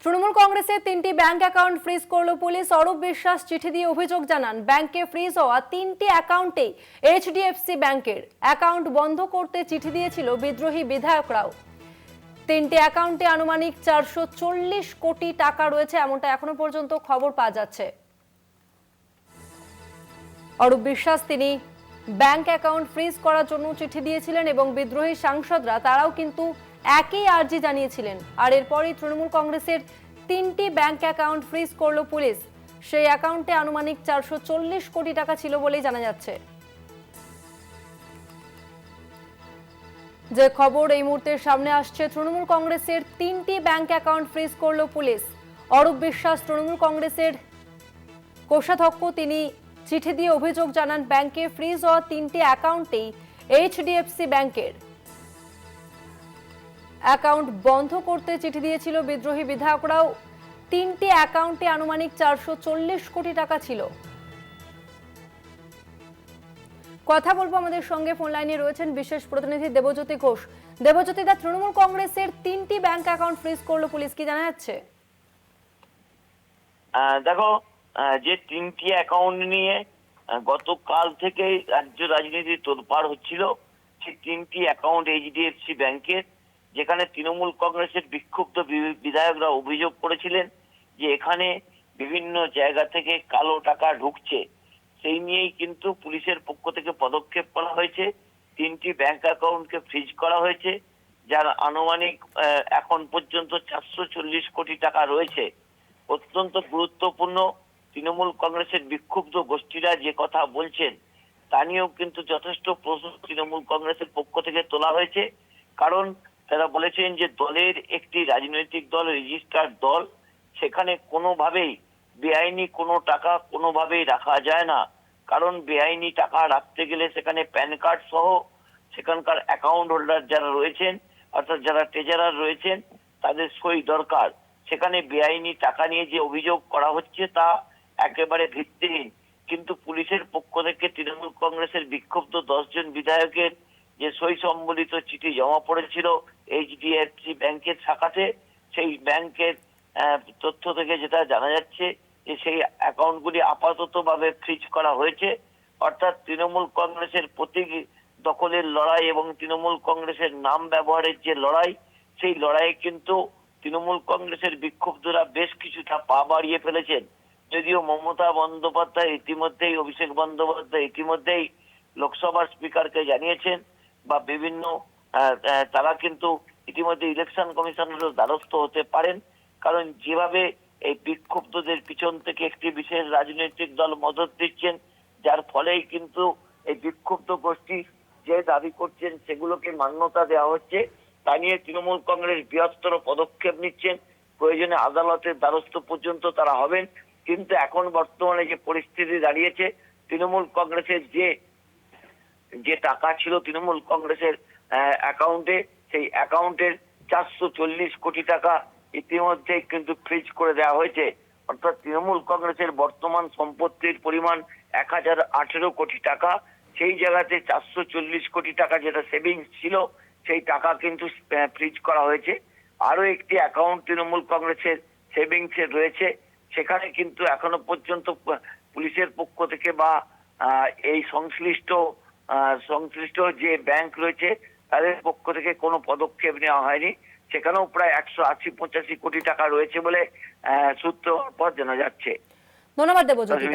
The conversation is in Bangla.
তৃণমূল কংগ্রেসের 3টি ব্যাংক অ্যাকাউন্ট ফ্রিজ করল পুলিশ। অরূপ বিশ্বাস চিঠি দিয়ে অভিযোগ জানান, ব্যাংকে ফ্রিজ হওয়া 3টি অ্যাকাউন্টে এইচডিএফসি ব্যাংকের অ্যাকাউন্ট বন্ধ করতে চিঠি দিয়েছিল বিদ্রোহী বিধায়করাও। 3টি অ্যাকাউন্টে আনুমানিক 440 কোটি টাকা রয়েছে, এমনটা এখনো পর্যন্ত খবর পাওয়া যাচ্ছে। অরূপ বিশ্বাস তিনি ব্যাংক অ্যাকাউন্ট ফ্রিজ করার জন্য চিঠি দিয়েছিলেন এবং বিদ্রোহী সাংসদরা তারাও কিন্তু একই আর্জি জানিয়েছিলেন। আর এরপরই তৃণমূল কংগ্রেসের 3টি ব্যাংক অ্যাকাউন্ট ফ্রিজ করল পুলিশ। সেই অ্যাকাউন্টে আনুমানিক 440 কোটি টাকা ছিল বলেই জানা যাচ্ছে। যে খবর এই মুহূর্তে সামনে আসছে, তৃণমূল কংগ্রেসের 3টি ব্যাংক অ্যাকাউন্ট ফ্রিজ করল পুলিশ। অরূপ বিশ্বাস তৃণমূল কংগ্রেসের কোষাধ্যক্ষ, তিনি চিঠি দিয়ে অভিযোগ জানান, ব্যাংকে ফ্রিজ হওয়া 3টি অ্যাকাউন্টেই এইচডিএফসি ব্যাংকের অ্যাকাউন্ট বন্ধ করতে চিঠি দিয়েছিল বিদ্রোহী বিধায়করাও। 3টি অ্যাকাউন্টে আনুমানিক 440 কোটি টাকা ছিল। কথা বলবো, আমাদের সঙ্গে ফোন লাইনে রয়েছেন বিশেষ প্রতিনিধি দেবজ্যোতি ঘোষ। দেবজ্যোতি দা, তৃণমূল কংগ্রেসের 3টি ব্যাংক অ্যাকাউন্ট ফ্রিজ করলো পুলিশ, কি জানা যাচ্ছে? দেখো, যে 3টি অ্যাকাউন্ট নিয়ে গতকাল থেকে রাজ্য রাজনীতি তোলপাড় হচ্ছিল, সেই 3টি অ্যাকাউন্ট এইচডিএফসি ব্যাংকের, যেখানে তৃণমূল কংগ্রেসের বিক্ষুব্ধ বিধায়করা অভিযোগ করেছিলেন যে এখানে বিভিন্ন জায়গা থেকে কালো টাকা ঢুকছে। সেই নিয়েই কিন্তু পুলিশের পক্ষ থেকে পদক্ষেপ করা হয়েছে। 3টি ব্যাংক অ্যাকাউন্টকে ফ্রিজ করা হয়েছে, যার আনুমানিক এখন পর্যন্ত 440 কোটি টাকা রয়েছে। অত্যন্ত গুরুত্বপূর্ণ, তৃণমূল কংগ্রেসের বিক্ষুব্ধ গোষ্ঠীরা যে কথা বলছেন তা নিয়েও কিন্তু যথেষ্ট প্রশ্ন তৃণমূল কংগ্রেসের পক্ষ থেকে তোলা হয়েছে। কারণ তারা বলেছেন যে দলের একটি রাজনৈতিক দল, রেজিস্টার্ড দল, সেখানে কোনোভাবেই বেআইনি কোনো টাকা কোনোভাবেই রাখা যায় না। কারণ বেআইনি টাকা রাখতে গেলে সেখানে প্যান কার্ড সহ সেখানকার অ্যাকাউন্ট হোল্ডার যারা রয়েছেন, অর্থাৎ যারা ট্রেজারার রয়েছেন, তাদের সই দরকার। সেখানে বেআইনি টাকা নিয়ে যে অভিযোগ করা হচ্ছে তা একেবারে ভিত্তিহীন। কিন্তু পুলিশের পক্ষ থেকে তৃণমূল কংগ্রেসের বিক্ষুব্ধ 10 জন বিধায়কের যে সই সম্বলিত চিঠি জমা পড়েছিল এইচডিএফসি ব্যাংকের শাখাতে, সেই ব্যাংকের তথ্য থেকে যেটা জানা যাচ্ছে যে সেই অ্যাকাউন্টগুলি আপাততভাবে ফ্রিজ করা হয়েছে। অর্থাৎ তৃণমূল কংগ্রেসের প্রতীক দখলের লড়াই এবং তৃণমূল কংগ্রেসের নাম ব্যবহারের যে লড়াই, সেই লড়াইয়ে কিন্তু তৃণমূল কংগ্রেসের বিক্ষুব্ধরা বেশ কিছুটা পা বাড়িয়ে ফেলেছেন। যদিও মমতা বন্দ্যোপাধ্যায় ইতিমধ্যেই, অভিষেক বন্দ্যোপাধ্যায় ইতিমধ্যেই লোকসভার স্পিকারকে জানিয়েছেন বা বিভিন্ন তারা কিন্তু ইতিমধ্যে ইলেকশন কমিশনেরও দ্বারস্থ হতে পারেন। কারণ যেভাবে এই বিক্ষুব্ধদের পিছন থেকে একটি বিশেষ রাজনৈতিক দল মদত দিচ্ছেন, যার ফলেই কিন্তু এই বিক্ষুব্ধ গোষ্ঠী যে দাবি করছেন সেগুলোকে মান্যতা দেওয়া হচ্ছে, তা নিয়ে তৃণমূল কংগ্রেস বৃহত্তর পদক্ষেপ নিচ্ছেন। প্রয়োজনে আদালতের দ্বারস্থ পর্যন্ত তারা হবেন। কিন্তু এখন বর্তমানে যে পরিস্থিতি দাঁড়িয়েছে, তৃণমূল কংগ্রেসের যে টাকা ছিল তৃণমূল কংগ্রেসের অ্যাকাউন্টে, সেই অ্যাকাউন্টের 440 কোটি টাকা ইতিমধ্যে কিন্তু ফ্রিজ করে দেওয়া হয়েছে। অর্থাৎ তৃণমূল কংগ্রেসের বর্তমান সম্পত্তির পরিমাণ 1018 কোটি টাকা। সেই জায়গাতে 440 কোটি টাকা যেটা সেভিংস ছিল, সেই টাকা কিন্তু ফ্রিজ করা হয়েছে। আরো একটি অ্যাকাউন্ট তৃণমূল কংগ্রেসের সেভিংসে রয়েছে, সেখানে কিন্তু এখনো পর্যন্ত পুলিশের পক্ষ থেকে বা এই সংশ্লিষ্ট যে ব্যাংক রয়েছে তাদের পক্ষ থেকে কোনো পদক্ষেপ নেওয়া হয়নি। সেখানেও প্রায় 180-85 কোটি টাকা রয়েছে বলে সূত্র পর জানা যাচ্ছে। ধন্যবাদ দেবজ্যোতি।